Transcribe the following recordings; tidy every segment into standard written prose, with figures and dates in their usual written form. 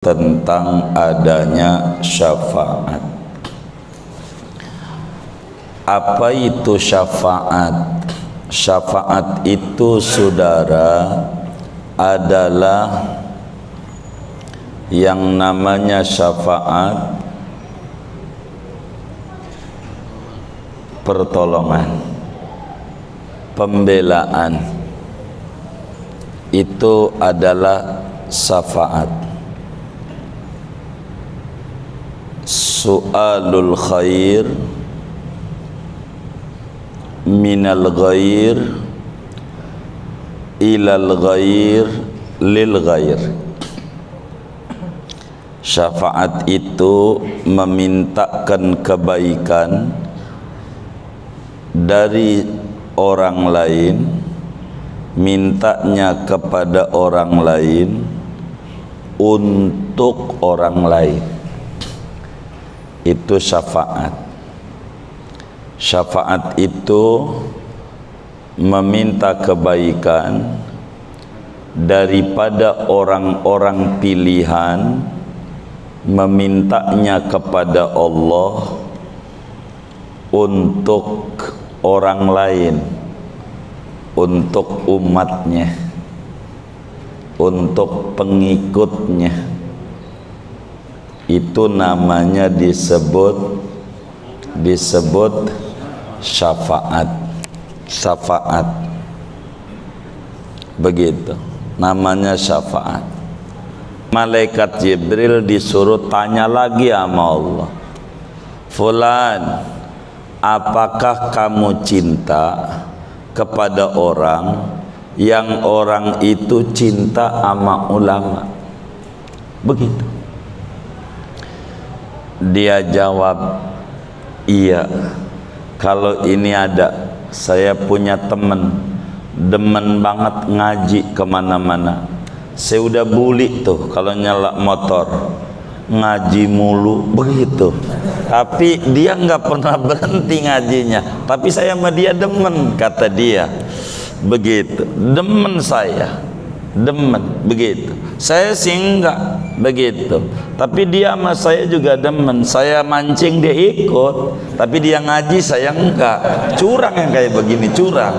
tentang adanya syafaat. Apa itu syafaat? Syafaat itu, saudara, adalah yang namanya syafaat pertolongan, pembelaan. Itu adalah syafaat. Su'alul khair minal ghair ilal ghair lil ghair. Syafaat itu memintakan kebaikan dari orang lain, mintanya kepada orang lain untuk orang lain. Itu syafaat. Syafaat itu meminta kebaikan daripada orang-orang pilihan, memintanya kepada Allah untuk orang lain, untuk umatnya, untuk pengikutnya. Itu namanya disebut syafaat. Syafaat, begitu namanya syafaat. Malaikat Jibril disuruh tanya lagi sama Allah, Fulan, apakah kamu cinta kepada orang yang orang itu cinta sama ulama? Begitu. Dia jawab, iya. Kalau ini ada, saya punya temen demen banget ngaji kemana-mana. Saya udah buli tuh kalau nyala motor ngaji mulu, begitu. Tapi dia nggak pernah berhenti ngajinya. Tapi saya sama dia demen, kata dia. Begitu, demen saya, demen, begitu. Saya sih enggak, begitu. Tapi dia sama saya juga demen. Saya mancing, dia ikut. Tapi dia ngaji, saya enggak. Curang yang kayak begini, curang.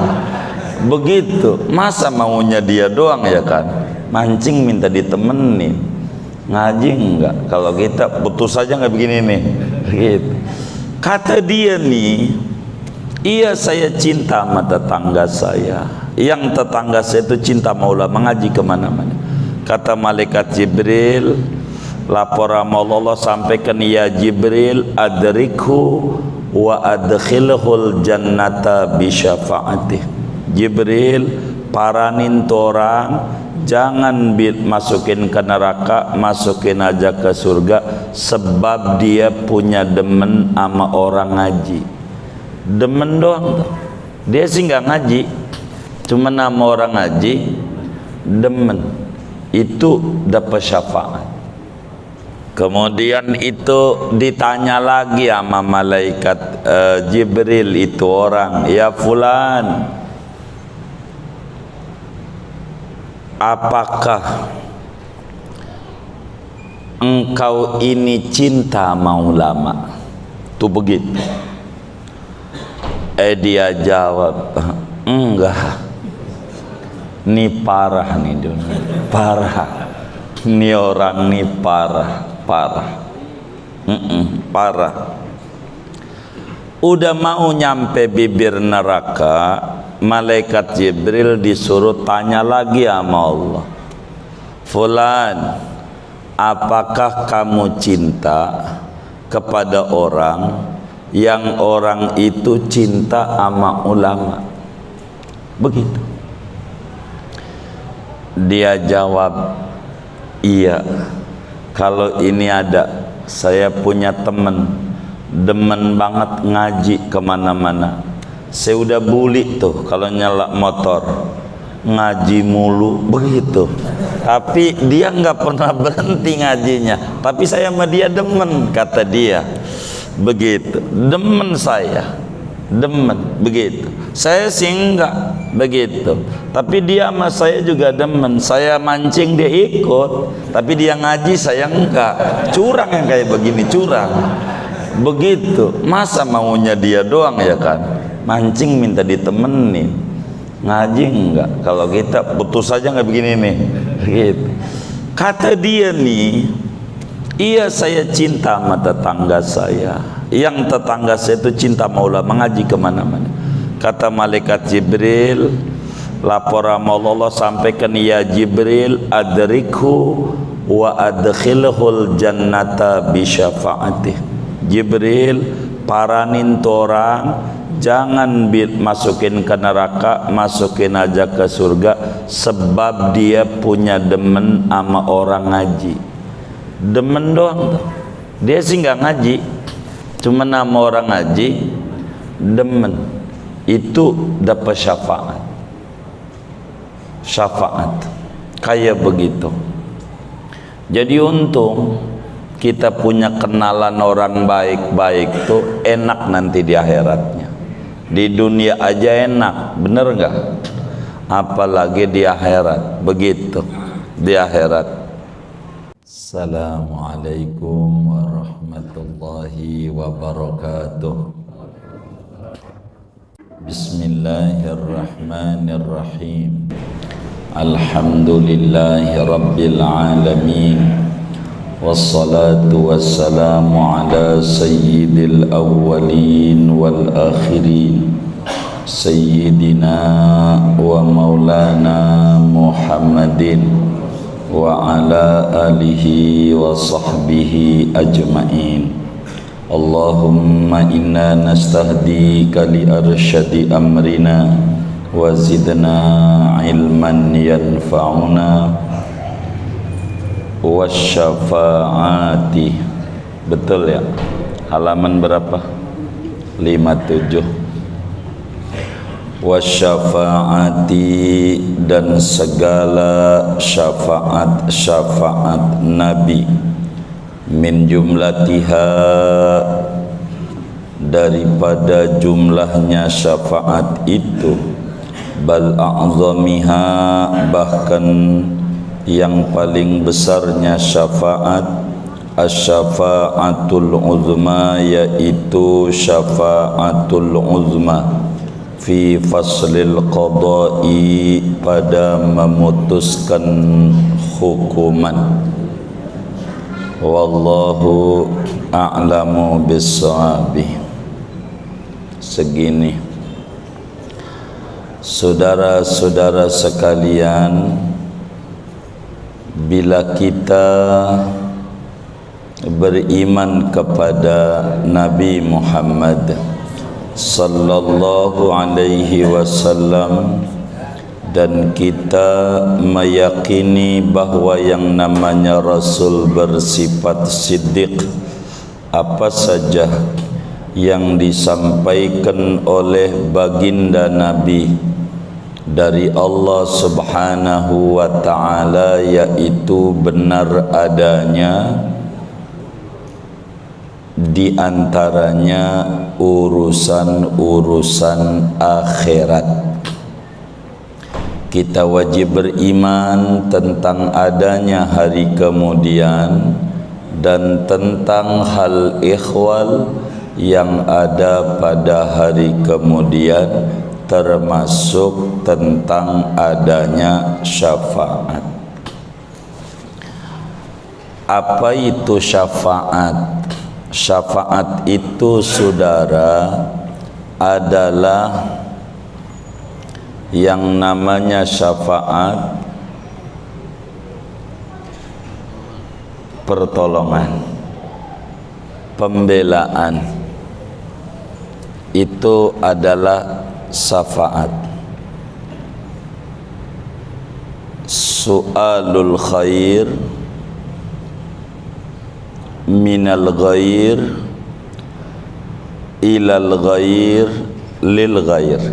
Begitu. Masa maunya dia doang ya kan? Mancing minta ditemenin, ngaji enggak. Kalau kita putus aja nggak begini nih, gitu. Kata dia nih, iya saya cinta sama tetangga saya, yang tetangga saya itu cinta sama ulama, ngaji kemana-mana. Kata malaikat Jibril, lapor sama Allah, sampaikan, ya Jibril, adrikhu wa adkhilhul jannata bi syafaatih. Jibril, paranin tuh orang, jangan masukin ke neraka, masukin aja ke surga, sebab dia punya demen sama orang ngaji. Demen doang tuh. Dia sih nggak ngaji, cuma nama orang ngaji, demen. Itu dapat syafaat. Kemudian itu ditanya lagi sama malaikat Jibril itu orang, ya Fulan, apakah engkau ini cinta sama ulama? Tuh begitu. Dia jawab, enggak. Ini parah nih dunia, parah. Ini orang nih parah, parah. Udah mau nyampe bibir neraka, malaikat Jibril disuruh tanya lagi sama Allah, Fulan, apakah kamu cinta kepada orang yang orang itu cinta sama ulama? Begitu. Dia jawab, iya. Kalau ini ada, saya punya temen demen banget ngaji kemana-mana. Saya udah buli tuh kalau nyala motor ngaji mulu, begitu. Tapi dia nggak pernah berhenti ngajinya. Tapi saya sama dia demen, kata dia. Begitu, demen saya, demen, begitu. Saya sih enggak begitu, tapi dia sama saya juga demen. Saya mancing dia ikut, tapi dia ngaji saya enggak. Curang yang kayak begini, curang begitu. Masa maunya dia doang ya kan, mancing minta ditemenin, ngaji enggak. Kalau kita putus aja nggak begini nih gitu. Kata dia nih, iya saya cinta sama tetangga saya, yang tetangga saya itu cinta sama ulama, mengaji kemana-mana. Kata malaikat Jibril, lapor sama Allah, sampaikan ya Jibril, adrikhu wa adkhilhul jannata bi syafaatih. Jibril, paranin tuh orang, jangan masukin ke neraka, masukin aja ke surga, sebab dia punya demen sama orang ngaji. Demen doang, dia sih nggak ngaji, cuma nama orang ngaji, demen. Itu dapat syafaat. Syafaat kayak begitu. Jadi untung kita punya kenalan orang baik-baik tuh enak nanti di akhiratnya. Di dunia aja enak, bener nggak? Apalagi di akhirat, begitu di akhirat. Assalamualaikum warahmatullahi wabarakatuh. Bismillahirrahmanirrahim. Alhamdulillahi rabbil alamin. Wassalatu wassalamu ala sayyidil awwalin wal akhirin, sayyidina wa maulana Muhammadin wa ala alihi wa sahbihi ajma'in. Allahumma inna nastahdika li arsyadi amrina wa zidna ilman yanfa'una wasyafaati. Betul ya? Halaman berapa? 57. Wasyafaati, dan segala syafaat Nabi, min jumlatiha, daripada jumlahnya syafaat itu, bal a'zamiha, bahkan yang paling besarnya syafaat, asy-syafa'atul uzma, yaitu syafa'atul uzma, fi faslil qada'i, pada memutuskan hukuman. Wallahu a'lamu bis-shawabi. Segini, saudara-saudara sekalian, bila kita beriman kepada Nabi Muhammad sallallahu alaihi wasallam, dan kita meyakini bahwa yang namanya Rasul bersifat siddiq, apa saja yang disampaikan oleh baginda Nabi dari Allah Subhanahu wa ta'ala, yaitu benar adanya, di antaranya urusan-urusan akhirat. Kita wajib beriman tentang adanya hari kemudian dan tentang hal ikhwal yang ada pada hari kemudian, termasuk tentang adanya syafaat. Apa itu syafaat? Syafaat itu, saudara, adalah yang namanya syafaat pertolongan, pembelaan. Itu adalah syafaat. Su'alul khair minal ghair ilal ghair lil ghair.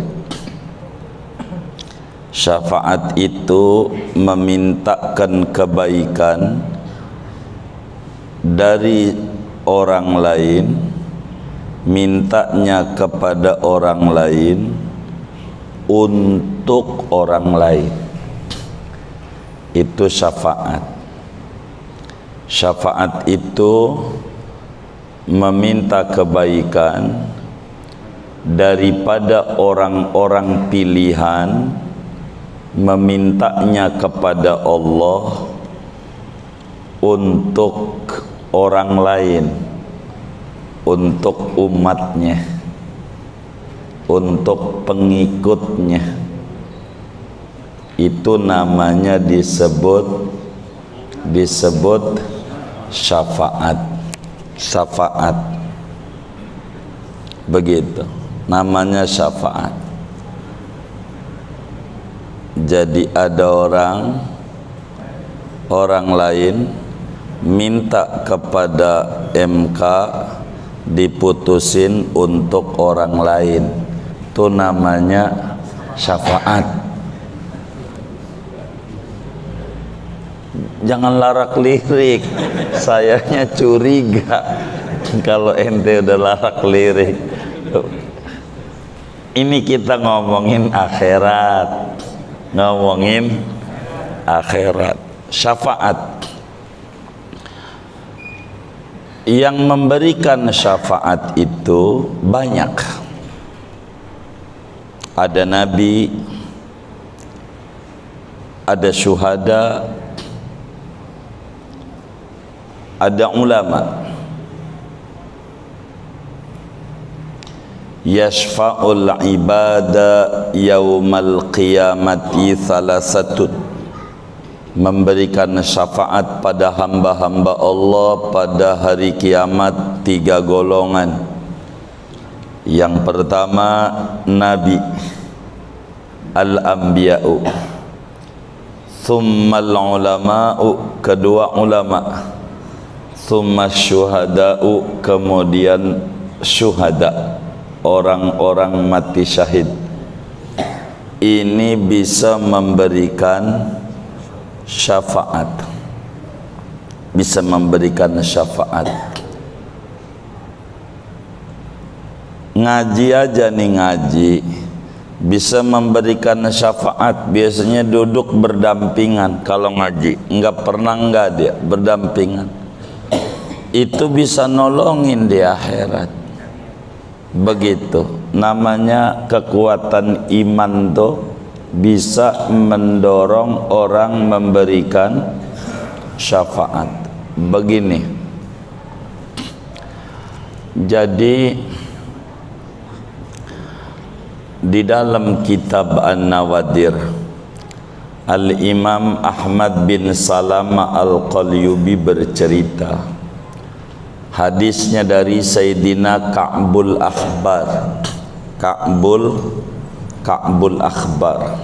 Syafaat itu memintakan kebaikan dari orang lain, mintanya kepada orang lain untuk orang lain. Itu syafaat. Syafaat itu meminta kebaikan daripada orang-orang pilihan, memintanya kepada Allah untuk orang lain, untuk umatnya, untuk pengikutnya. Itu namanya disebut syafaat. Syafaat, begitu namanya syafaat. Jadi ada orang lain minta kepada MK diputusin untuk orang lain, itu namanya syafaat. Jangan larak lirik, sayanya curiga kalau ente udah larak lirik. Ini kita ngomongin akhirat, ngomongin akhirat. Syafaat, yang memberikan syafaat itu banyak. Ada nabi, ada syuhada, ada ulama. Yashfa'ul ibada yaumal qiyamati thalathatun, memberikan syafaat pada hamba-hamba Allah pada hari kiamat 3 golongan. Yang pertama nabi, al-anbiya'u, thummal ulama'u, kedua ulama, thumma syuhada'u, kemudian syuhada, orang-orang mati syahid. Ini bisa memberikan syafaat, bisa memberikan syafaat. Ngaji aja nih, ngaji bisa memberikan syafaat. Biasanya duduk berdampingan kalau ngaji, enggak pernah enggak dia berdampingan. Itu bisa nolongin di akhirat. Begitu namanya kekuatan iman tuh, bisa mendorong orang memberikan syafaat. Begini, jadi di dalam kitab An-Nawadir, Al-Imam Ahmad bin Salama Al-Qalyubi bercerita, hadisnya dari Sayyidina Ka'bul Akhbar. Ka'bul Akhbar,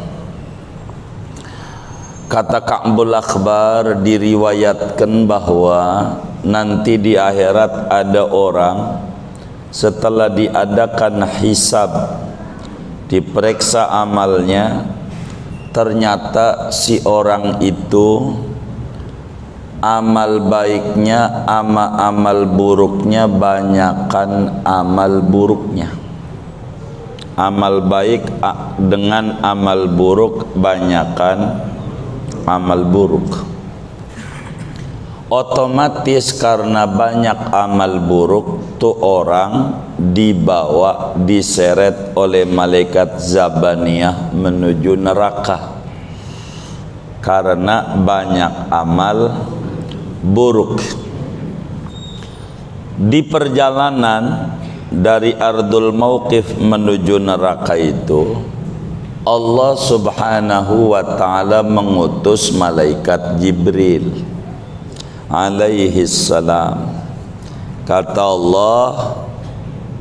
kata Ka'bul Akhbar, diriwayatkan bahwa nanti di akhirat ada orang setelah diadakan hisab, diperiksa amalnya, ternyata si orang itu amal baiknya sama amal buruknya banyakan amal buruknya. Amal baik dengan amal buruk banyakan amal buruk. Otomatis karena banyak amal buruk tuh orang dibawa, diseret oleh malaikat Zabaniyah menuju neraka karena banyak amal buruk. Di perjalanan dari Ardul Mauqif menuju neraka itu, Allah Subhanahu wa ta'ala mengutus malaikat Jibril alaihi salam. Kata Allah,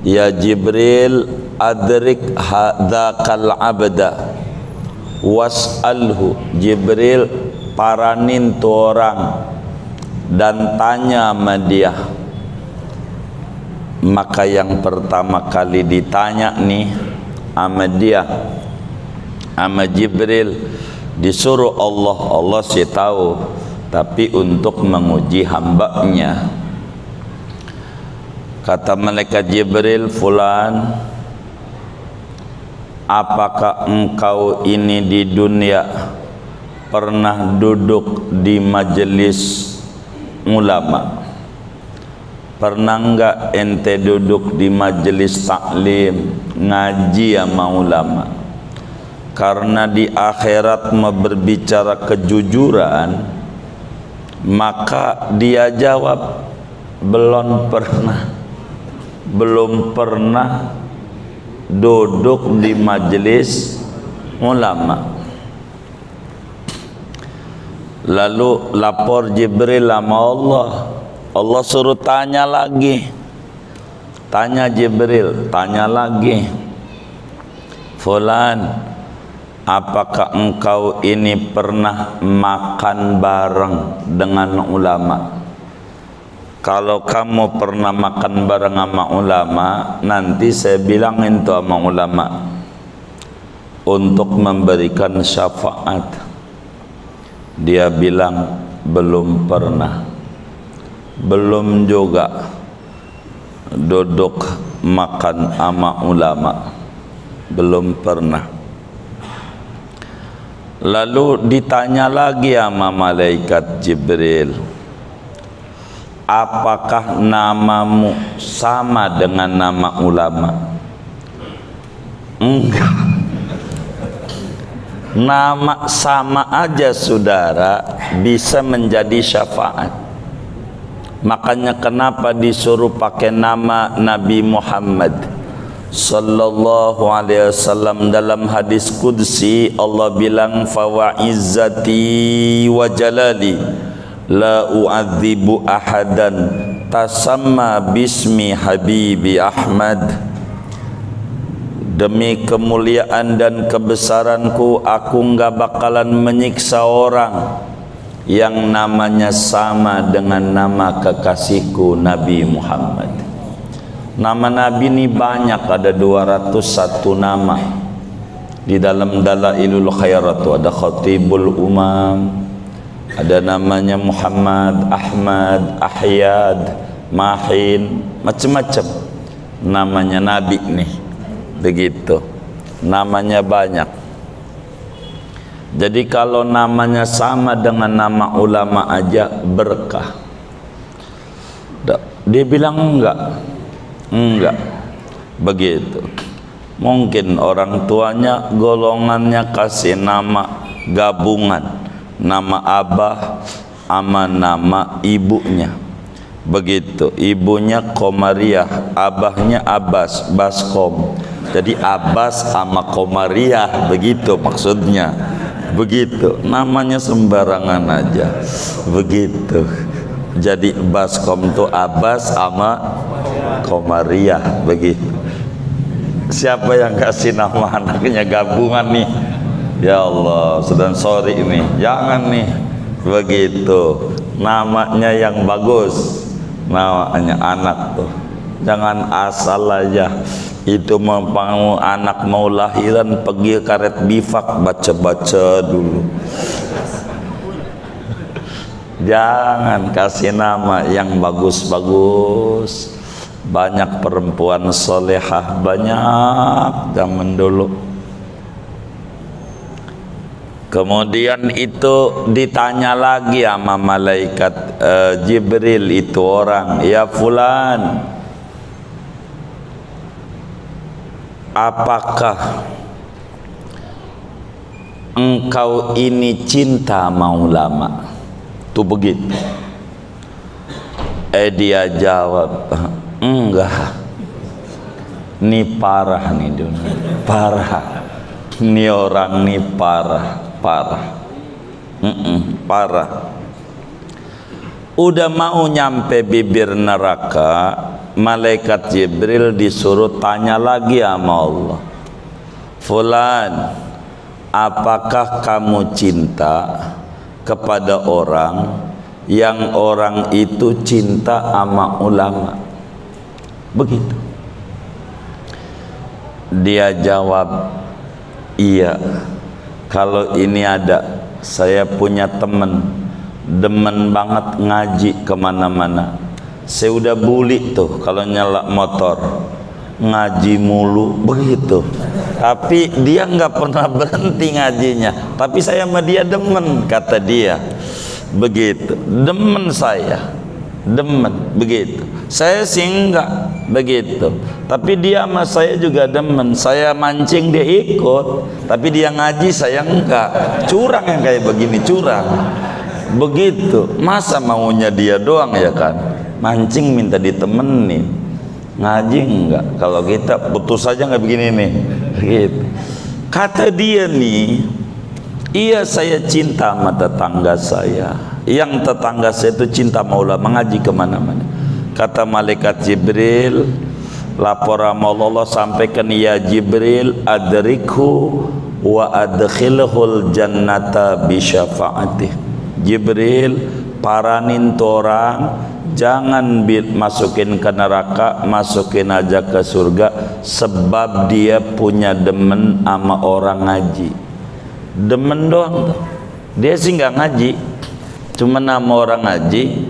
ya Jibril, adrik hadzakal abda was'alhu. Jibril, paranin tu orang dan tanya sama dia. Maka yang pertama kali ditanya nih sama dia, sama Jibril, disuruh Allah sih tahu, tapi untuk menguji hambanya. Kata malaikat Jibril, fulan, apakah engkau ini di dunia pernah duduk di majelis ulama? Pernah enggak ente duduk di majelis taklim ngaji sama ulama? Karena di akhirat mau berbicara kejujuran, maka dia jawab belum pernah duduk di majelis ulama. Lalu lapor Jibril sama Allah. Allah suruh tanya lagi. Tanya Jibril, tanya lagi. Fulan, apakah engkau ini pernah makan bareng dengan ulama? Kalau kamu pernah makan bareng sama ulama, nanti saya bilangin tuh sama ulama untuk memberikan syafaat. Dia bilang belum pernah, belum juga duduk makan sama ulama, belum pernah. Lalu ditanya lagi sama malaikat Jibril, apakah namamu sama dengan nama ulama? Enggak. Nama sama aja saudara bisa menjadi syafaat. Makanya kenapa disuruh pakai nama Nabi Muhammad sallallahu alaihi wasallam? Dalam hadis qudsi Allah bilang, fa wa izzati wa jalali la u'adzibu ahadan tasamma bismi habibi Ahmad. Demi kemuliaan dan kebesaranku, aku enggak bakalan menyiksa orang yang namanya sama dengan nama kekasihku Nabi Muhammad. Nama Nabi ini banyak, ada 201 nama. Di dalam Dalailul Khairat ada Khatibul Umam, ada namanya Muhammad, Ahmad, Ahyad, Mahin, macam-macam namanya Nabi nih. Begitu, namanya banyak. Jadi kalau namanya sama dengan nama ulama aja berkah. Dia bilang enggak begitu. Mungkin orang tuanya golongannya kasih nama gabungan, nama abah sama nama ibunya. Begitu, ibunya Komariah, abahnya Abbas, Baskom. Jadi Abbas sama Komariah, begitu maksudnya. Begitu, namanya sembarangan aja. Begitu. Jadi Baskom tuh Abbas sama Komariah, begitu. Siapa yang kasih nama anaknya gabungan nih? Ya Allah, sudah sorry nih, jangan nih. Begitu, namanya yang bagus, namanya anak tuh. Jangan asal aja. Itu mau anak mau lahiran pergi karet bifak, baca-baca dulu. Jangan, kasih nama yang bagus-bagus. Banyak perempuan solehah, banyak zaman dulu. Kemudian itu ditanya lagi sama malaikat Jibril itu orang, ya fulan, apakah engkau ini cinta sama ulama? Tuh begitu. Dia jawab, enggak. Ini parah nih dunia, parah. Ini orang nih parah. Parah. Udah mau nyampe bibir neraka, malaikat Jibril disuruh tanya lagi sama Allah, fulan, apakah kamu cinta kepada orang yang orang itu cinta sama ulama? Begitu. Dia jawab, iya. Kalau ini ada, saya punya temen demen banget ngaji kemana-mana. Saya udah bully tuh kalau nyala motor ngaji mulu, begitu. Tapi dia nggak pernah berhenti ngajinya. Tapi saya sama dia demen, kata dia. Begitu, demen saya, demen, begitu. Saya sih enggak, begitu. Tapi dia sama saya juga demen. Saya mancing dia ikut, tapi dia ngaji saya enggak. Curang yang kayak begini, curang. Begitu. Masa maunya dia doang ya kan? Mancing minta ditemenin, ngaji enggak. Kalau kita putus aja nggak begini nih, gitu. Kata dia nih, iya saya cinta sama tetangga saya. Yang tetangga saya itu cinta maula, mengaji kemana-mana. Kata malaikat Jibril, lapor sama Allah, sampaikan ya Jibril, adrikhu wa adkhilhul jannata bi syafaatih. Jibril, paranin tuh orang, jangan masukin ke neraka, masukin aja ke surga, sebab dia punya demen sama orang ngaji. Demen doang tuh. Dia sih nggak ngaji, cuma nama orang ngaji,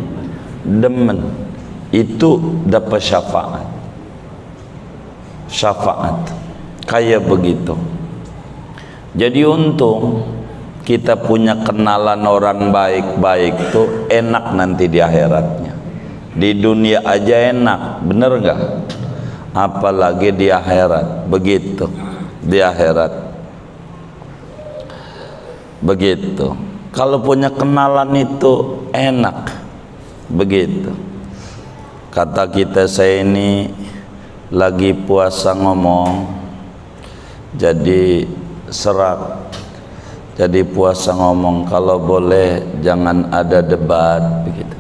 demen. Itu dapat syafaat. Syafaat kayak begitu. Jadi untung kita punya kenalan orang baik-baik tuh enak nanti di akhiratnya. Di dunia aja enak, bener nggak? Apalagi di akhirat. Begitu, di akhirat begitu. Kalau punya kenalan itu enak, begitu. Kata kita, saya ini lagi puasa ngomong, jadi serak, jadi puasa ngomong, kalau boleh jangan ada debat, begitu.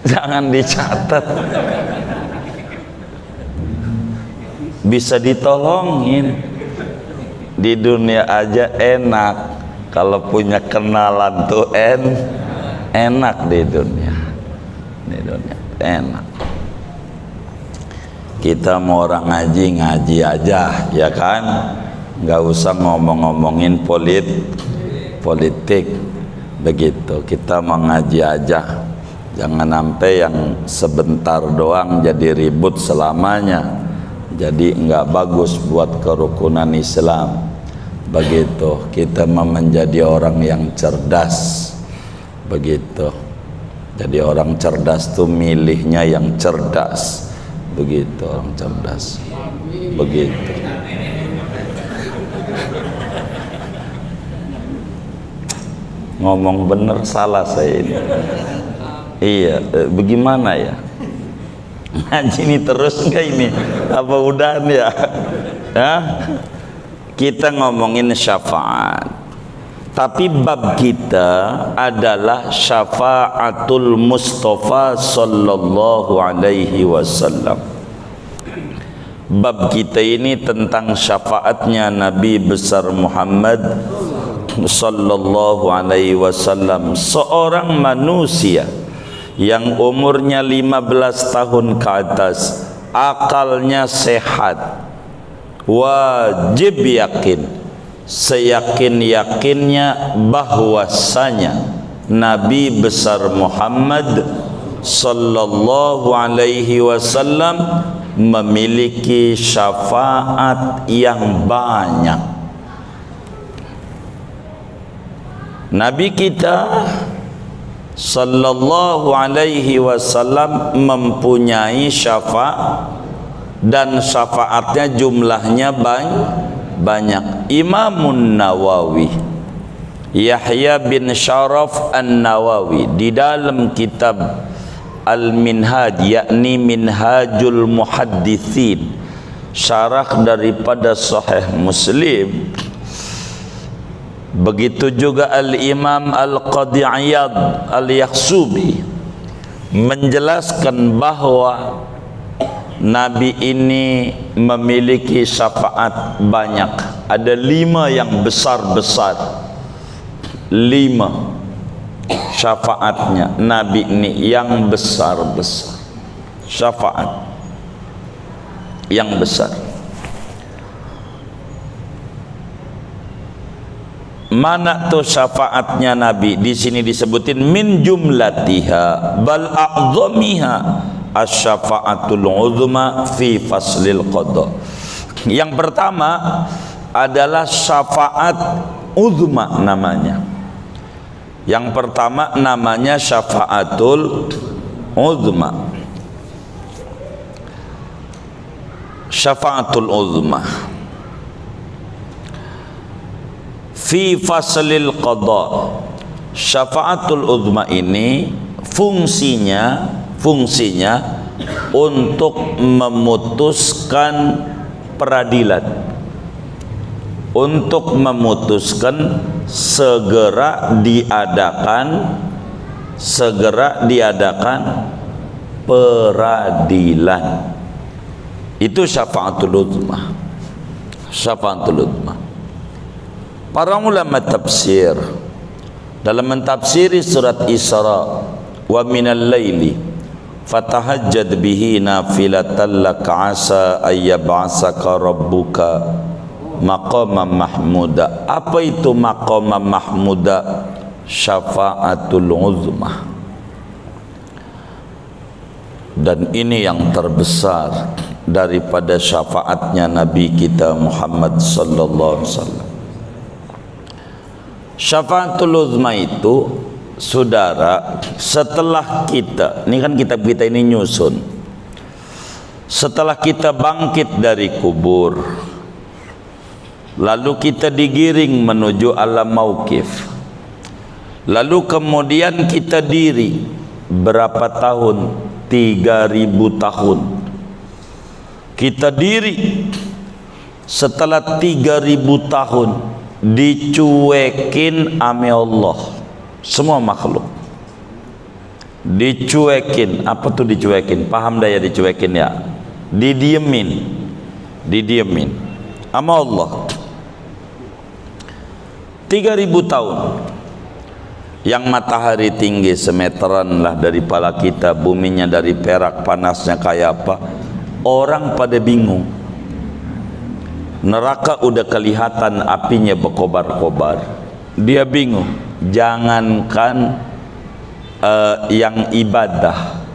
Jangan dicatat, bisa ditolongin. Di dunia aja enak, kalau punya kenalan tuh enak di dunia enak. Kita mau orang ngaji aja ya kan, nggak usah ngomongin politik, begitu. Kita mau ngaji aja, jangan sampai yang sebentar doang jadi ribut selamanya, jadi nggak bagus buat kerukunan Islam. Begitu, kita mau menjadi orang yang cerdas, begitu. Jadi orang cerdas tuh milihnya yang cerdas, begitu. Orang cerdas, begitu. Ngomong bener salah saya ini. Iya, bagaimana ya? Ngaji ini terus enggak ini? Apa udahan ya? Hah? Kita ngomongin syafaat, tapi bab kita adalah syafaatul Mustafa sallallahu alaihi wasallam. Bab kita ini tentang syafaatnya Nabi besar Muhammad sallallahu alaihi wasallam, seorang manusia yang umurnya 15 tahun ke atas, akalnya sehat, wajib yakin, seyakin-yakinnya bahwasanya Nabi besar Muhammad sallallahu alaihi wasallam memiliki syafaat yang banyak. Nabi kita sallallahu alaihi wasallam mempunyai syafaat, dan syafaatnya jumlahnya banyak. Imamun Nawawi, Yahya bin Sharaf An-Nawawi, di dalam kitab Al-Minhaj, yakni Minhajul Muhaddithin, syarah daripada Sahih Muslim. Begitu juga Al-Imam Al-Qadi Iyad Al-Yakhsubi menjelaskan bahwa Nabi ini memiliki syafaat banyak. Ada 5 yang besar-besar. 5 syafaatnya Nabi ini yang besar-besar. Syafaat yang besar. Mana tuh syafaatnya Nabi? Di sini disebutin min jumlatiha bal a'dhamiha asy-syafa'atul uzma fi faslil qada. Yang pertama adalah syafaat uzma namanya. Yang pertama namanya syafaatul uzma. Syafaatul uzma fi faslil qada. Syafaatul uzma ini fungsinya untuk memutuskan peradilan, untuk memutuskan segera diadakan peradilan. Itu syafaatul uzma. Syafaatul uzma. Para ulama tafsir dalam mentafsiri surat Isra, wa minal laili fatahajjad bihi nafilatan laka asa ayyab'asaka rabbuka maqaman mahmuda. Apa itu maqaman mahmuda? Syafaatul uzma. Dan ini yang terbesar daripada syafaatnya Nabi kita Muhammad sallallahu alaihi wasallam. Syafaatul uzma itu, saudara, setelah kita, ini kan kitab kita ini nyusun, setelah kita bangkit dari kubur, lalu kita digiring menuju alam mauqif, lalu kemudian kita diri berapa tahun? 3000 tahun kita diri. Setelah 3000 tahun dicuekin ame Allah, semua makhluk dicuekin. Apa tuh dicuekin? Paham dah ya dicuekin ya? Didiemin ama Allah 3000 tahun. Yang matahari tinggi semeteran lah dari kepala kita, buminya dari perak, panasnya kayak apa, orang pada bingung. Neraka udah kelihatan apinya berkobar-kobar, dia bingung. Jangankan yang ibadah,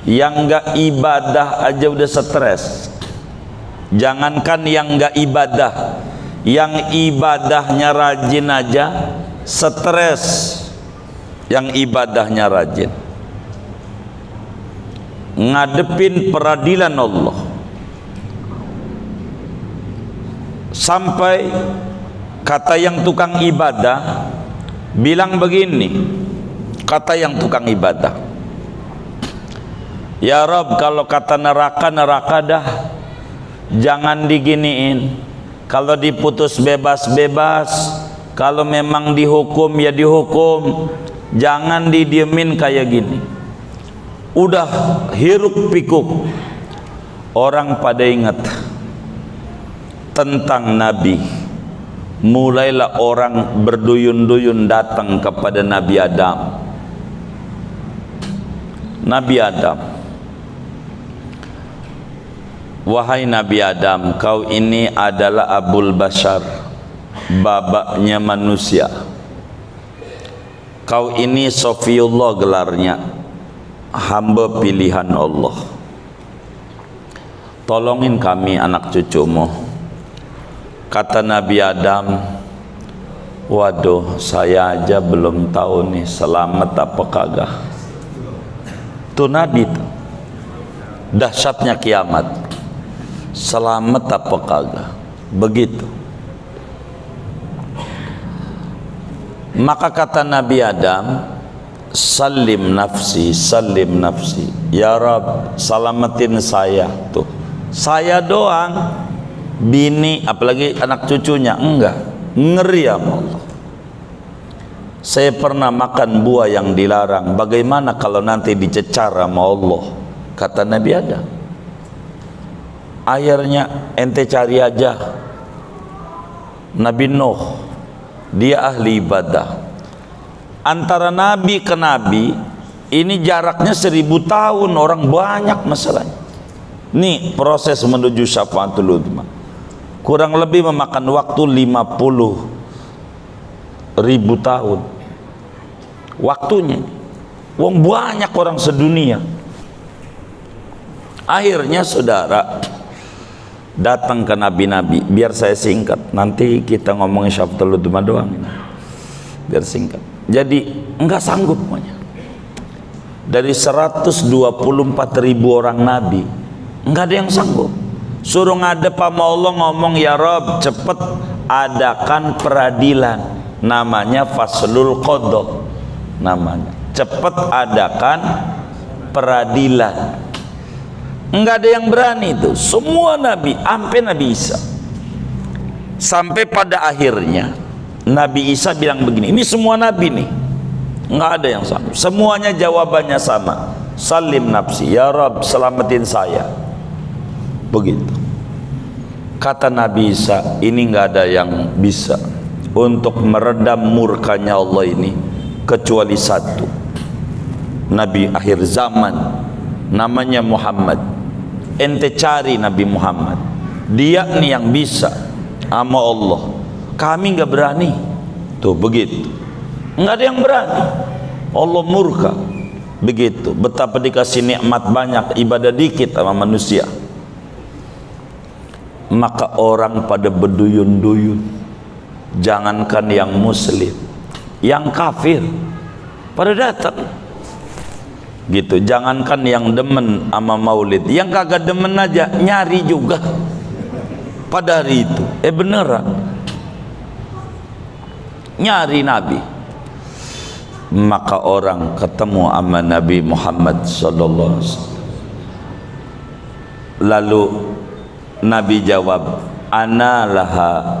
yang enggak ibadah aja udah stres. Jangankan yang enggak ibadah, yang ibadahnya rajin aja stres. Yang ibadahnya rajin ngadepin peradilan Allah, sampai kata yang tukang ibadah bilang begini, kata yang tukang ibadah, ya Rabb, kalau kata neraka dah, jangan diginiin. Kalau diputus bebas-bebas, kalau memang dihukum ya dihukum, jangan didiemin kayak gini. Udah hiruk pikuk, orang pada ingat tentang Nabi. Mulailah orang berduyun-duyun datang kepada Nabi Adam. Nabi Adam, wahai Nabi Adam, kau ini adalah Abul Bashar, babaknya manusia. Kau ini Sofiullah gelarnya, hamba pilihan Allah. Tolongin kami anak cucumu. Kata Nabi Adam, waduh, saya aja belum tahu nih selamat apa kagak. Tuh Nabi tuh, dahsyatnya kiamat, selamat apa kagak, begitu. Maka kata Nabi Adam, salim nafsi, salim nafsi, ya Rabb, selamatin saya. Tuh, saya doang, bini apalagi anak cucunya enggak, ngeri ya Allah. Saya pernah makan buah yang dilarang, bagaimana kalau nanti dicecar sama Allah? Kata Nabi Adam, airnya ente cari aja. Nabi Nuh, dia ahli ibadah. Antara nabi ke nabi ini jaraknya 1000 tahun, orang banyak masalahnya. Nih proses menuju syafaatul uzma kurang lebih memakan waktu 50.000 tahun waktunya. Wong banyak orang sedunia. Akhirnya saudara datang ke nabi-nabi. Biar saya singkat, nanti kita ngomongin Syaftul Udma doang ini. Biar singkat. Jadi enggak sanggup semuanya. Dari 124.000 orang nabi, enggak ada yang sanggup. Suruh ngadep sama Allah ngomong, ya Rob, cepet adakan peradilan. Namanya faslul qadha. Namanya cepet adakan peradilan. Enggak ada yang berani itu. Semua nabi, sampai Nabi Isa. Sampai pada akhirnya Nabi Isa bilang begini, ini semua nabi nih, enggak ada yang sanggup. Semuanya jawabannya sama, salim nafsi, ya Rabb, selamatin saya. Begitu. Kata Nabi Isa, ini enggak ada yang bisa untuk meredam murkanya Allah ini kecuali satu. Nabi akhir zaman namanya Muhammad. Ente cari Nabi Muhammad, dia nih yang bisa sama Allah. Kami nggak berani. Tuh begitu, nggak ada yang berani. Allah murka. Begitu. Betapa dikasih nikmat banyak, ibadah dikit sama manusia. Maka orang pada berduyun-duyun. Jangankan yang muslim, yang kafir pada datang. Gitu. Jangankan yang demen sama maulid, yang kagak demen aja nyari juga pada hari itu. Beneran nyari Nabi. Maka orang ketemu sama Nabi Muhammad sallallahu alaihi wasallam. Lalu Nabi jawab, ana laha,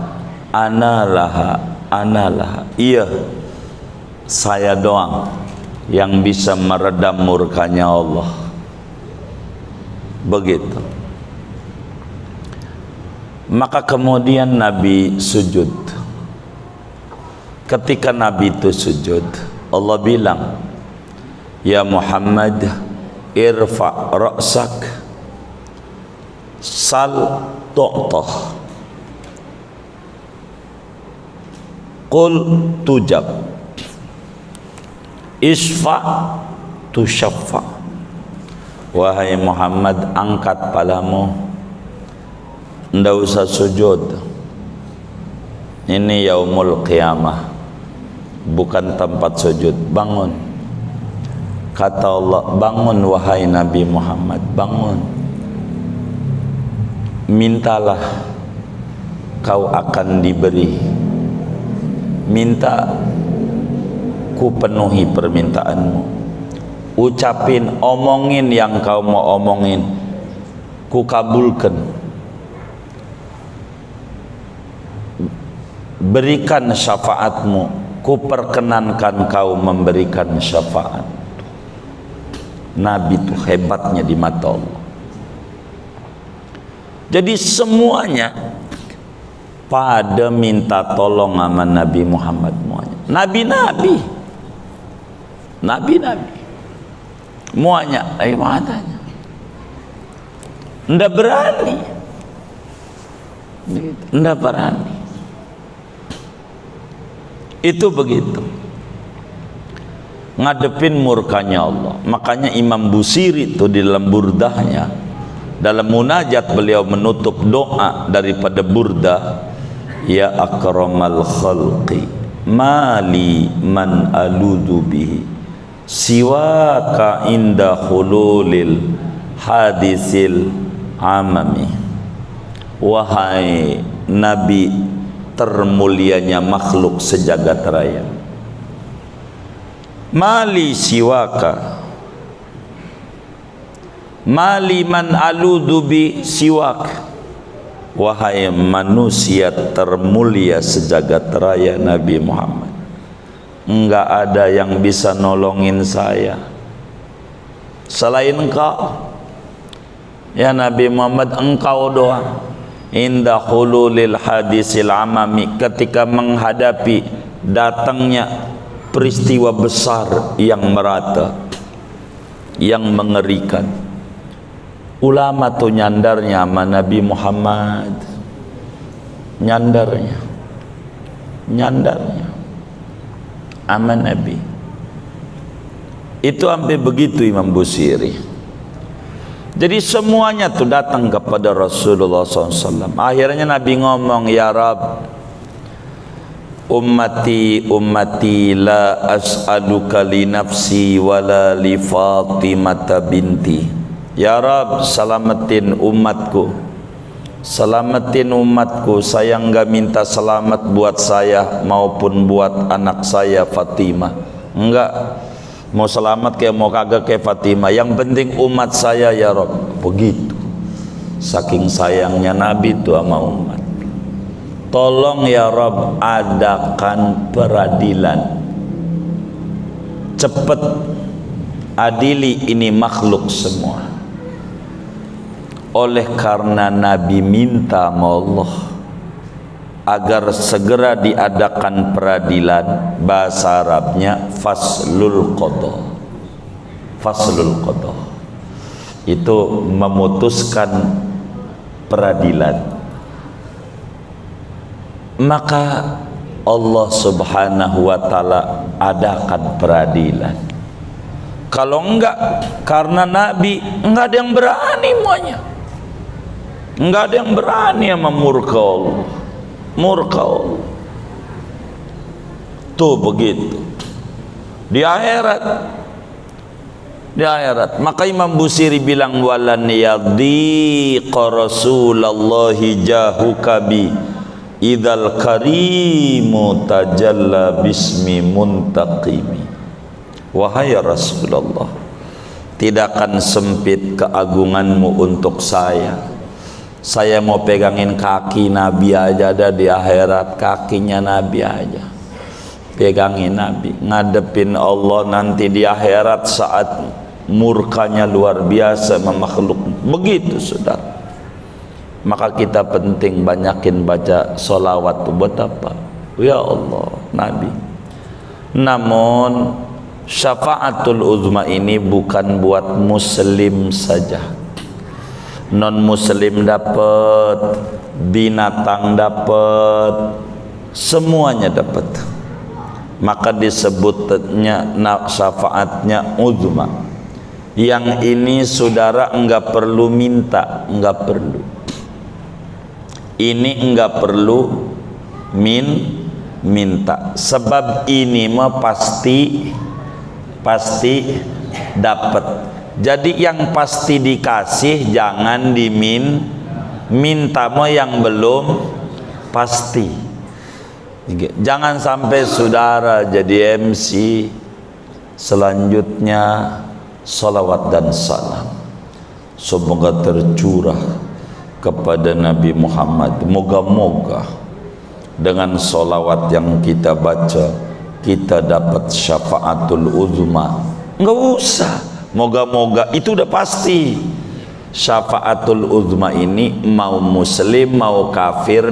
ana laha, ana laha. Iya, saya doang yang bisa meredam murkanya Allah. Begitu. Maka kemudian Nabi sujud. Ketika Nabi itu sujud, Allah bilang, ya Muhammad, irfa' ra'sak, sal tu'tah, qul tujab, isfa tusyaffa. Wahai Muhammad, angkat palamu, ndak usah sujud. Ini yaumul qiyamah, bukan tempat sujud. Bangun. Kata Allah, bangun wahai Nabi Muhammad, bangun. Mintalah, kau akan diberi. Minta, ku penuhi permintaanmu. Ucapin, omongin yang kau mau omongin, ku kabulkan. Berikan syafaatmu, ku perkenankan kau memberikan syafaat. Nabi itu hebatnya di mata Allah. Jadi semuanya pada minta tolong sama Nabi Muhammad semuanya. Nabi-nabi, nabi-nabi, semuanya, matanya, ndak berani, ndak berani. Itu begitu, ngadepin murkanya Allah. Makanya Imam Busiri itu di dalam burdahnya, dalam munajat beliau menutup doa daripada burdah, ya akramal khalqi mali man aludu bihi siwaka inda khululil hadisil amami. Wahai Nabi termulianya makhluk sejagat raya, mali siwaka, mali man aludubi siwak. Wahai manusia termulia sejagat raya Nabi Muhammad, enggak ada yang bisa nolongin saya selain engkau ya Nabi Muhammad. Engkau doang. Inda hululil hadisil amami, ketika menghadapi datangnya peristiwa besar yang merata, yang mengerikan. Ulama tuh nyandarnya sama Nabi Muhammad, nyandarnya sama Nabi. Itu sampai begitu Imam Busiri. Jadi semuanya tuh datang kepada Rasulullah SAW. Akhirnya Nabi ngomong, ya Rab, ummati ummati la as'aluka li nafsi wala li Fatimata binti. Ya Rab, selamatin umatku, selamatin umatku. Saya enggak minta selamat buat saya maupun buat anak saya Fatimah. Enggak, mau selamat kayak mau kagak kayak Fatimah, yang penting umat saya ya Rabb. Begitu saking sayangnya Nabi itu sama umat. Tolong ya Rabb, adakan peradilan cepet, adili ini makhluk semua. Oleh karena Nabi minta sama Allah agar segera diadakan peradilan, bahasa Arabnya faslul qada. Faslul qada itu memutuskan peradilan. Maka Allah Subhanahu wa taala adakan peradilan. Kalau enggak, karena Nabi enggak ada yang berani semuanya. Enggak ada yang berani sama murka Allah. Murka Allah tuh begitu di akhirat. Di akhirat maka Imam Busiri bilang, walan yadhiqa Rasulullahi jahukabi idzal karimu tajalla bismi muntaqimi. Wahai Rasulullah, tidak akan sempit keagunganmu untuk saya. Saya mau pegangin kaki Nabi aja, ada di akhirat kakinya Nabi aja pegangin Nabi, ngadepin Allah nanti di akhirat saat murkanya luar biasa memakhluk. Begitu saudara. Maka kita penting banyakin baca sholawat. Buat apa? Ya Allah, Nabi. Namun syafaatul uzma ini bukan buat muslim saja. Non muslim dapat, binatang dapat, semuanya dapat. Maka disebutnya syafaatnya uzma. Yang ini saudara enggak perlu minta, enggak perlu. Ini enggak perlu minta. Sebab ini mah pasti dapat. Jadi yang pasti dikasih, jangan minta mau yang belum pasti. Jangan sampai saudara jadi MC selanjutnya salawat dan salam semoga tercurah kepada Nabi Muhammad. Moga-moga dengan salawat yang kita baca kita dapat syafaatul uzma. Enggak usah moga-moga, itu udah pasti. Syafaatul uzma ini mau muslim mau kafir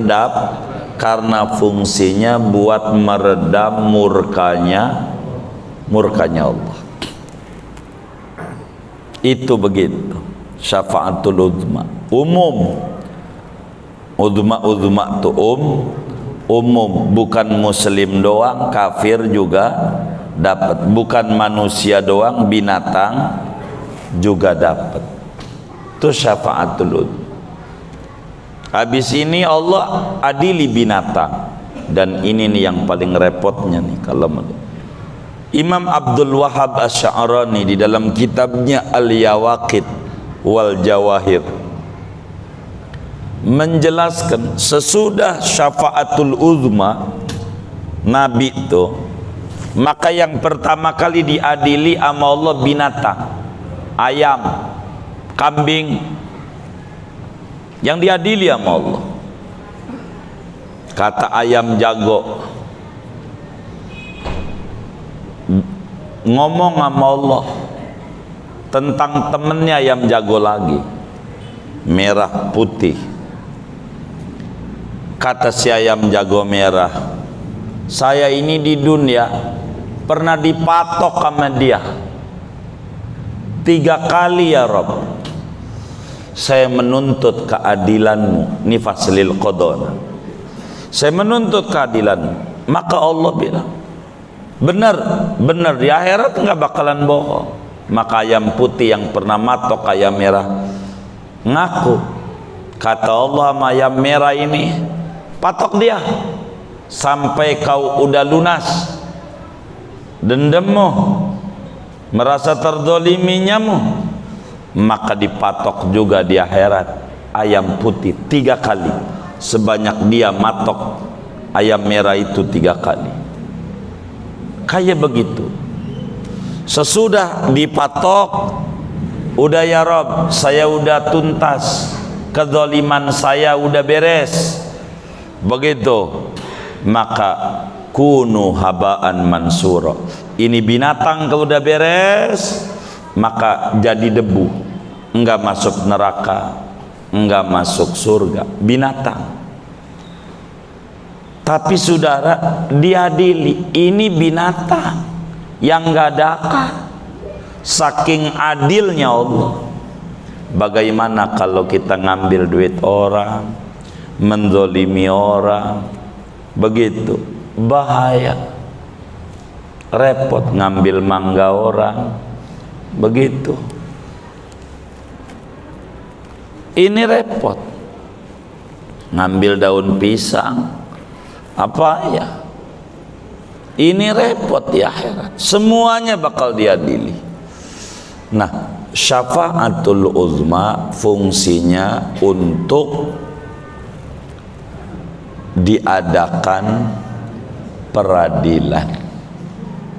karena fungsinya buat meredam murkanya Allah. Itu begitu syafaatul uzma. Umum uzma itu umum, bukan muslim doang, kafir juga dapat, bukan manusia doang, binatang juga dapat. Itu syafaatul uzma. Habis ini Allah adili binatang. Dan ini nih yang paling repotnya nih kalau Imam Abdul Wahhab Asy'arani di dalam kitabnya Al-Yawaqid wal Jawahir menjelaskan sesudah syafaatul uzma Nabi itu, maka yang pertama kali diadili sama Allah binatang, ayam, kambing, yang diadili sama Allah. Kata ayam jago ngomong sama Allah tentang temennya ayam jago lagi, merah putih. Kata si ayam jago merah, saya ini di dunia pernah dipatok sama dia 3 kali ya Rabb. Saya menuntut keadilanmu, ini faslil qadana. Saya menuntut keadilanmu. Maka Allah bilang, benar di akhirat enggak bakalan bohong. Maka ayam putih yang pernah matok ayam merah, ngaku. Kata Allah, ayam merah ini patok dia sampai kau udah lunas dendammu, merasa terdoliminya, maka dipatok juga di akhirat ayam putih 3 kali, sebanyak dia matok ayam merah itu 3 kali. Kayak begitu. Sesudah dipatok, udah ya Rob, saya udah tuntas, kezaliman saya udah beres. Begitu, maka kunu habaan mansura. Ini binatang kalau udah beres, maka jadi debu, enggak masuk neraka, enggak masuk surga. Binatang. Tapi saudara, diadili, ini binatang yang enggak ada akal. Saking adilnya Allah. Bagaimana kalau kita ngambil duit orang, menzolimi orang, begitu bahaya, repot. Ngambil mangga orang, begitu, ini repot. Ngambil daun pisang, apa ya, ini repot di akhirat. Semuanya bakal diadili. Nah, syafaatul uzma fungsinya untuk diadakan peradilan,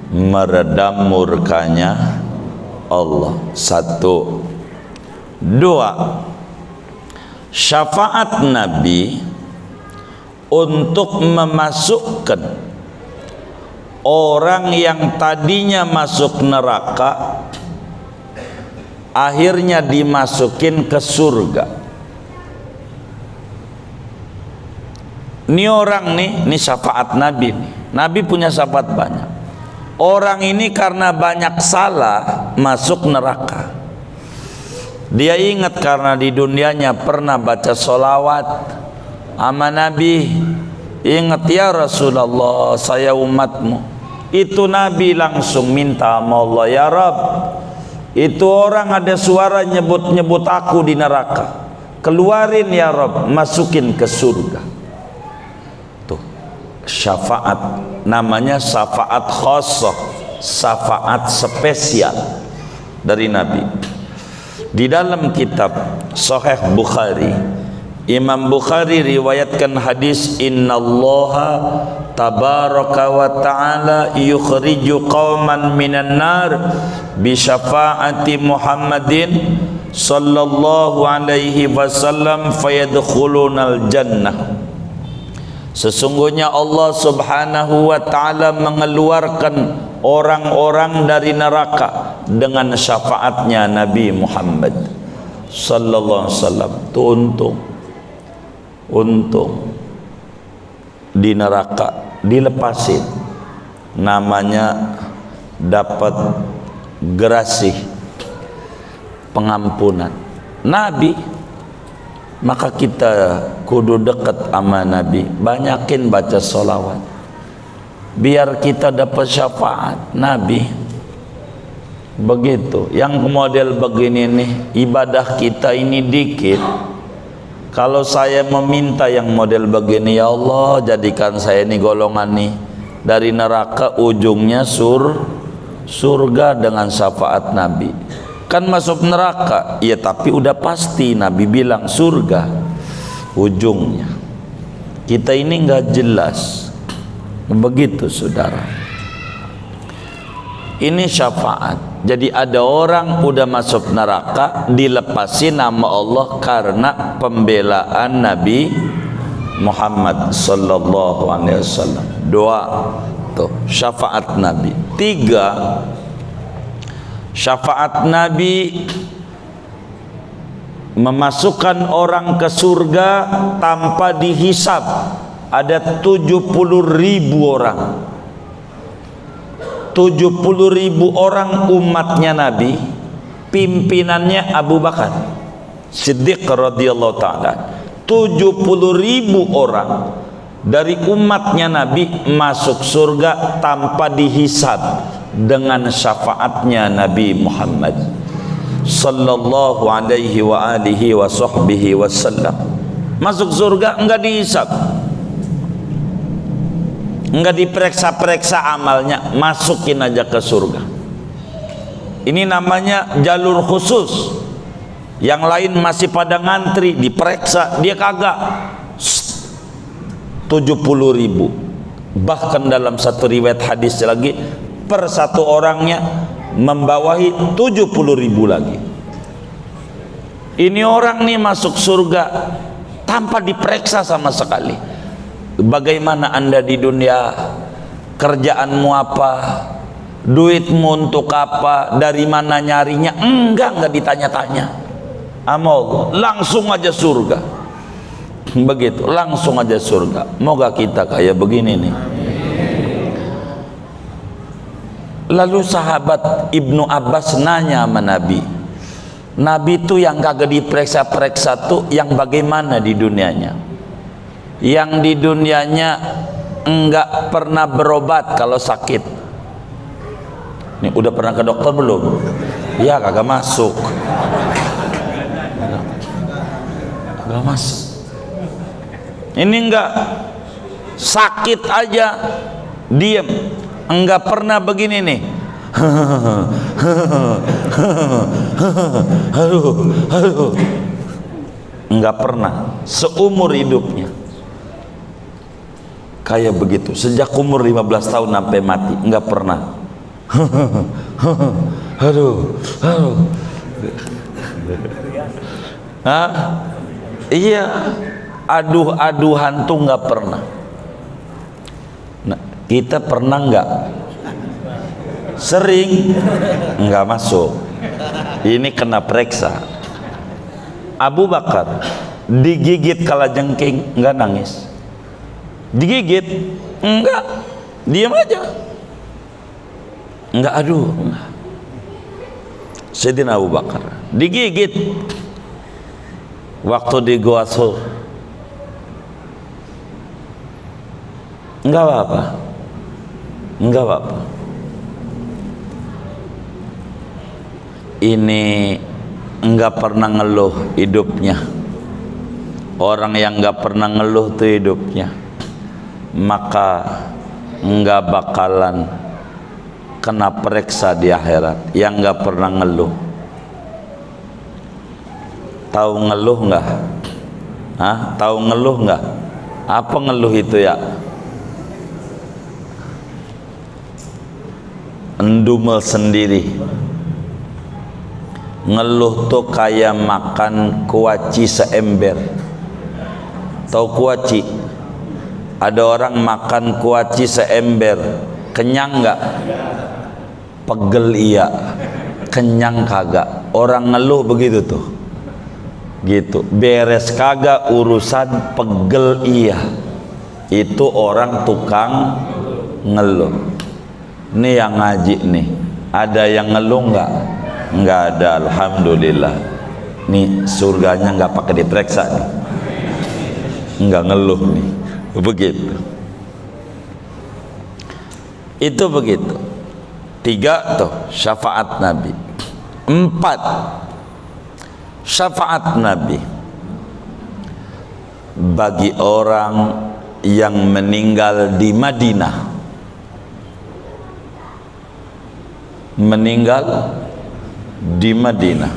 meredam murkanya Allah. 1. 2, syafaat Nabi untuk memasukkan orang yang tadinya masuk neraka akhirnya dimasukin ke surga. Ini orang nih, ini syafaat Nabi nih. Nabi punya syafaat banyak. Orang ini karena banyak salah masuk neraka. Dia ingat karena di dunianya pernah baca sholawat sama Nabi. Ingat, ya Rasulullah, saya umatmu. Itu Nabi langsung minta sama Allah, ya Rabb, itu orang ada suara nyebut-nyebut aku di neraka, keluarin ya Rabb, masukin ke surga. Tuh, syafaat, namanya syafaat khassah, syafaat spesial dari Nabi. Di dalam kitab Sahih Bukhari, Imam Bukhari riwayatkan hadis, innallaha tabaraka wa ta'ala yukhriju qauman minan nar bi syafaati Muhammadin sallallahu alaihi wasallam fayadkhulunal jannah. Sesungguhnya Allah subhanahu wa ta'ala mengeluarkan orang-orang dari neraka dengan syafaatnya Nabi Muhammad sallallahu alaihi wasallam. Itu untung di neraka dilepasin, namanya dapat gerasih pengampunan Nabi. Maka kita kudu dekat sama Nabi, banyakin baca sholawat biar kita dapat syafaat Nabi. Begitu. Yang model begini nih, ibadah kita ini dikit. Kalau saya meminta yang model begini, ya Allah jadikan saya ini golongan nih dari neraka ujungnya surga dengan syafaat Nabi. Kan masuk neraka, ya tapi udah pasti Nabi bilang surga ujungnya. Kita ini nggak jelas. Begitu saudara. Ini syafaat. Jadi ada orang udah masuk neraka, dilepasin nama Allah karena pembelaan Nabi Muhammad sallallahu alaihi wasallam. 2, tuh syafaat Nabi. 3, syafaat Nabi memasukkan orang ke surga tanpa dihisab. Ada 70.000 orang. 70.000 orang umatnya Nabi, pimpinannya Abu Bakar Siddiq radhiyallahu ta'ala. 70.000 orang dari umatnya Nabi masuk surga tanpa dihisab dengan syafaatnya Nabi Muhammad sallallahu alaihi wa alihi wa sahbihi wasallam. Masuk surga enggak dihisab, enggak diperiksa-periksa amalnya, masukin aja ke surga. Ini namanya jalur khusus. Yang lain masih pada ngantri diperiksa, dia kagak. 70.000. Bahkan dalam satu riwayat hadis lagi, per satu orangnya membawahi 70.000 lagi. Ini orang nih masuk surga tanpa diperiksa sama sekali. Bagaimana Anda di dunia? Kerjaanmu apa? Duitmu untuk apa? Dari mana nyarinya? Enggak ditanya-tanya. Amal langsung aja surga. Begitu, langsung aja surga. Moga kita kayak begini nih. Lalu sahabat Ibnu Abbas nanya sama Nabi, Nabi itu yang kagak diperiksa-periksa tuh yang bagaimana di dunianya? Yang di dunianya enggak pernah berobat kalau sakit. Nih udah pernah ke dokter belum? Ya kagak masuk. Kagak masuk. Ini enggak sakit aja diem, enggak pernah begini nih. Aduh. Enggak pernah seumur hidupnya. Kayak begitu sejak umur 15 tahun sampai mati enggak pernah. Aduh. Hah? Iya. Aduh-aduhan tuh nggak pernah. Nah, kita pernah nggak? Sering nggak masuk. Ini kena periksa. Abu Bakar digigit kalajengking nggak nangis. Digigit enggak, diam aja. Enggak aduh. Enggak. Sayyidina Abu Bakar digigit waktu di Gua Sur. Enggak apa-apa. Enggak apa-apa. Ini enggak pernah ngeluh hidupnya. Orang yang enggak pernah ngeluh tuh hidupnya, maka enggak bakalan kena periksa di akhirat. Yang enggak pernah ngeluh. Tahu ngeluh enggak? Hah? Tahu ngeluh enggak? Apa ngeluh itu ya? Endumel sendiri. Ngeluh tuh kayak makan kuaci seember. Tahu kuaci? Ada orang makan kuaci seember, kenyang nggak? Pegel iya, kenyang kagak. Orang ngeluh begitu tuh, gitu. Beres kagak urusan pegel iya. Itu orang tukang ngeluh. Nih yang ngaji nih, ada yang ngeluh nggak? Nggak ada, alhamdulillah. Nih surganya nggak pakai diperiksa nih, nggak ngeluh nih, begitu. Itu begitu. 3 tuh syafaat Nabi. 4 syafaat Nabi bagi orang yang meninggal di Madinah. Meninggal di Madinah.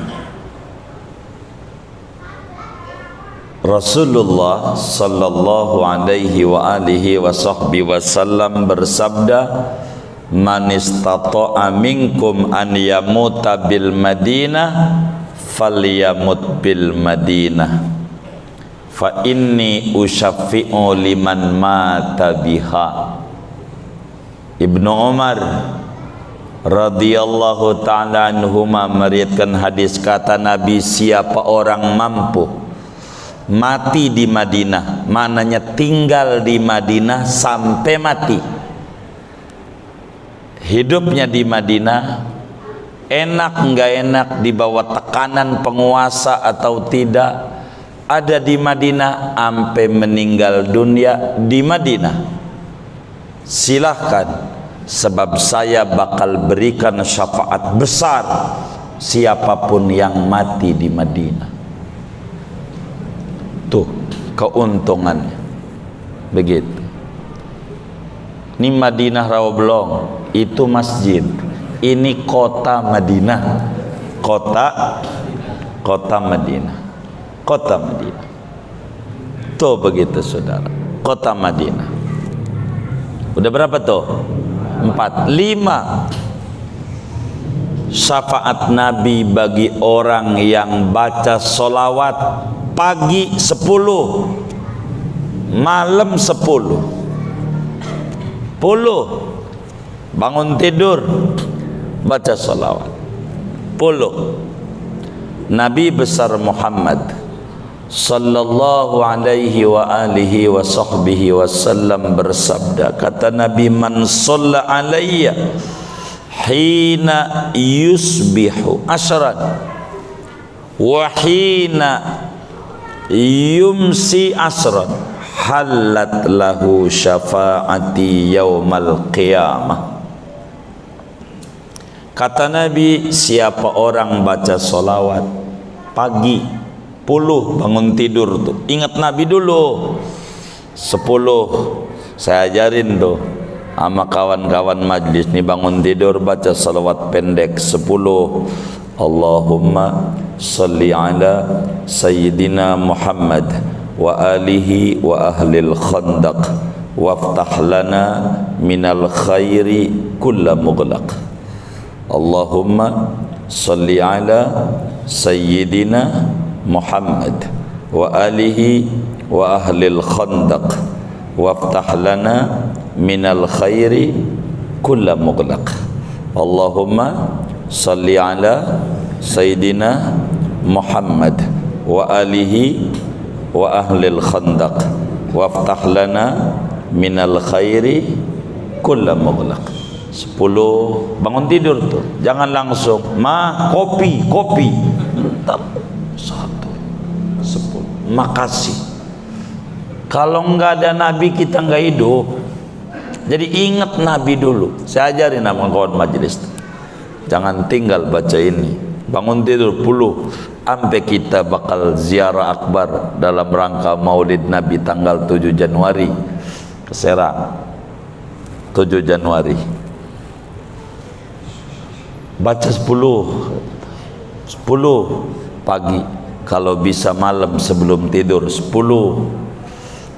Rasulullah sallallahu alaihi wa alihi wa sahbihi wasallam bersabda, man istata'a minkum an yamuta bil Madinah falyamut bil Madinah fa inni usyaffi'u liman mata biha. Ibnu Umar radhiyallahu ta'ala anhuma meriwayatkan hadis, kata Nabi, siapa orang mampu mati di Madinah, mananya tinggal di Madinah sampai mati, hidupnya di Madinah, enak enggak enak, di bawah tekanan penguasa atau tidak, ada di Madinah sampai meninggal dunia di Madinah, silahkan, sebab saya bakal berikan syafaat besar siapapun yang mati di Madinah. Tuh keuntungannya begitu. Ini Madinah Rawabelong, itu masjid, ini kota Madinah, kota Madinah, kota Madinah. Tuh begitu saudara, kota Madinah. Udah berapa tuh? 4, 5. Syafaat Nabi bagi orang yang baca solawat pagi 10, malam 10. Bangun tidur baca salawat 10. Nabi besar Muhammad sallallahu alaihi wa alihi wa sahbihi wasallam bersabda, kata Nabi, man shalla alayya hina yusbihu ashran wa hina yumsi ashran halat lahu syafaati yaumal qiyamah. Kata Nabi, siapa orang baca solawat pagi 10 bangun tidur tuh, ingat Nabi dulu 10. Saya ajarin tuh sama kawan-kawan majlis nih, bangun tidur baca salawat pendek 10. Allahumma salli ala sayyidina Muhammad wa alihi wa ahlil khandaq waftah lana minal khairi kulla mughlaq. Allahumma salli ala sayyidina Muhammad wa alihi wa ahlil khandaq waftah lana minal khairi kulla mughlaq. Allahumma salli ala sayyidina Muhammad wa alihi wa ahlil khandaq waftah lana minal khairi kulla mughlaq. 10 bangun tidur tuh, jangan langsung kopi 1, 10. Makasih. Kalau enggak ada Nabi kita enggak hidup. Jadi ingat Nabi dulu. Saya ajarin sama kawan majelis, jangan tinggal baca ini. Bangun tidur 10 sampai kita bakal ziarah akbar dalam rangka Maulid Nabi tanggal 7 Januari ke Serang. 7 Januari baca 10 pagi, kalau bisa malam sebelum tidur 10.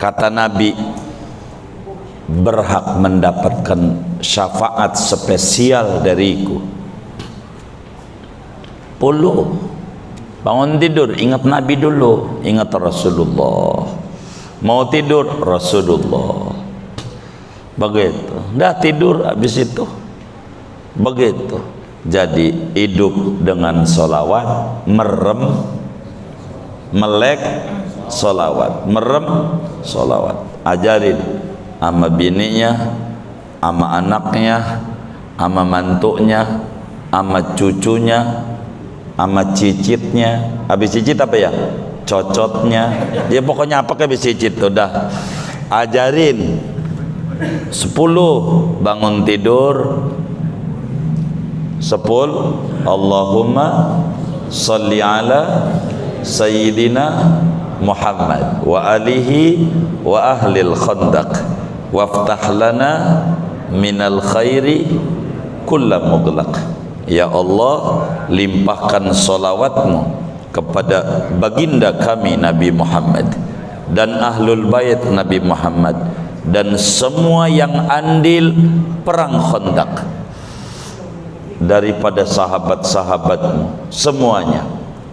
Kata Nabi, berhak mendapatkan syafaat spesial dariku. 10. Bangun tidur ingat Nabi dulu, ingat Rasulullah. Mau tidur Rasulullah. Begitu. Dah tidur habis itu. Begitu. Jadi hidup dengan solawat, melek solawat, solawat. Ajarin sama bininya, sama anaknya, sama mantunya, sama cucunya, sama cicitnya. Habis cicit apa ya? Cocotnya. Ya pokoknya apa habis cicit udah. Ajarin 10 bangun tidur 10 Allahumma salli ala sayyidina Muhammad wa alihi wa ahlil khandaq waftah lana minal khairi kulla mughlaq. Ya Allah, limpahkan solawatmu kepada baginda kami Nabi Muhammad dan ahlul bait Nabi Muhammad dan semua yang andil perang Khandaq daripada sahabat-sahabatmu semuanya,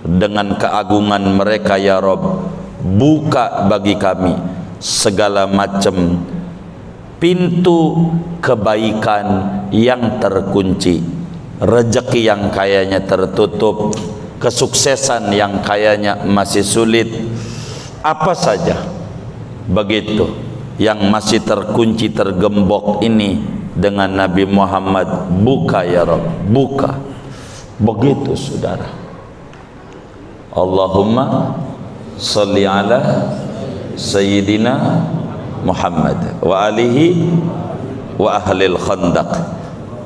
dengan keagungan mereka ya Rabb, buka bagi kami segala macam pintu kebaikan yang terkunci, rezeki yang kayaknya tertutup, kesuksesan yang kayaknya masih sulit, apa saja begitu yang masih terkunci tergembok ini dengan Nabi Muhammad, buka ya Rabb, buka. Begitu saudara. Allahumma salli ala sayyidina Muhammad wa alihi wa ahlil khandaq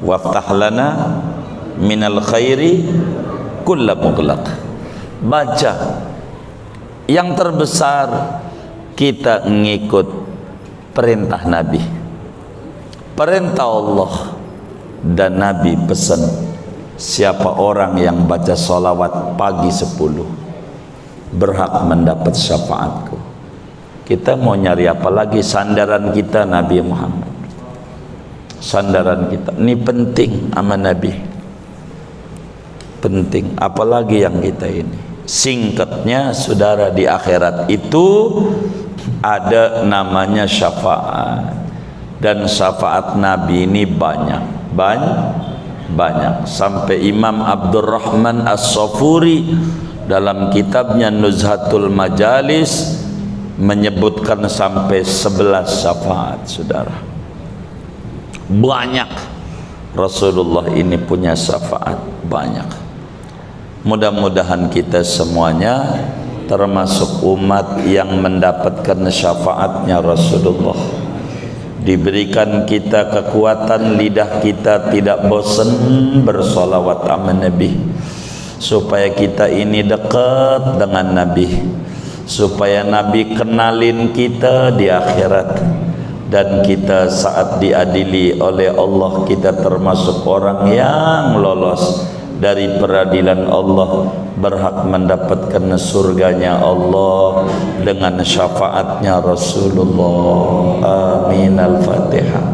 waftah lana minal khairi kulla mughlaq. Baca. Yang terbesar kita ngikut perintah Nabi, perintah Allah, dan Nabi pesan, siapa orang yang baca salawat pagi 10 berhak mendapat syafaatku. Kita mau nyari apa lagi? Sandaran kita Nabi Muhammad, sandaran kita ini penting sama Nabi, penting. Apalagi yang kita ini singkatnya, saudara, di akhirat itu ada namanya syafaat, dan syafaat Nabi ini banyak sampai Imam Abdurrahman As-Safuri dalam kitabnya Nuzhatul Majalis menyebutkan sampai 11 syafaat, saudara. Banyak. Rasulullah ini punya syafaat banyak. Mudah-mudahan kita semuanya termasuk umat yang mendapatkan syafaatnya Rasulullah. Diberikan kita kekuatan lidah kita tidak bosan bersolawat sama Nabi, supaya kita ini dekat dengan Nabi, supaya Nabi kenalin kita di akhirat, dan kita saat diadili oleh Allah kita termasuk orang yang lolos dari peradilan Allah, berhak mendapatkan surganya Allah dengan syafaatnya Rasulullah. Amin. Al-Fatihah.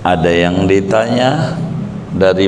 Ada yang ditanya dari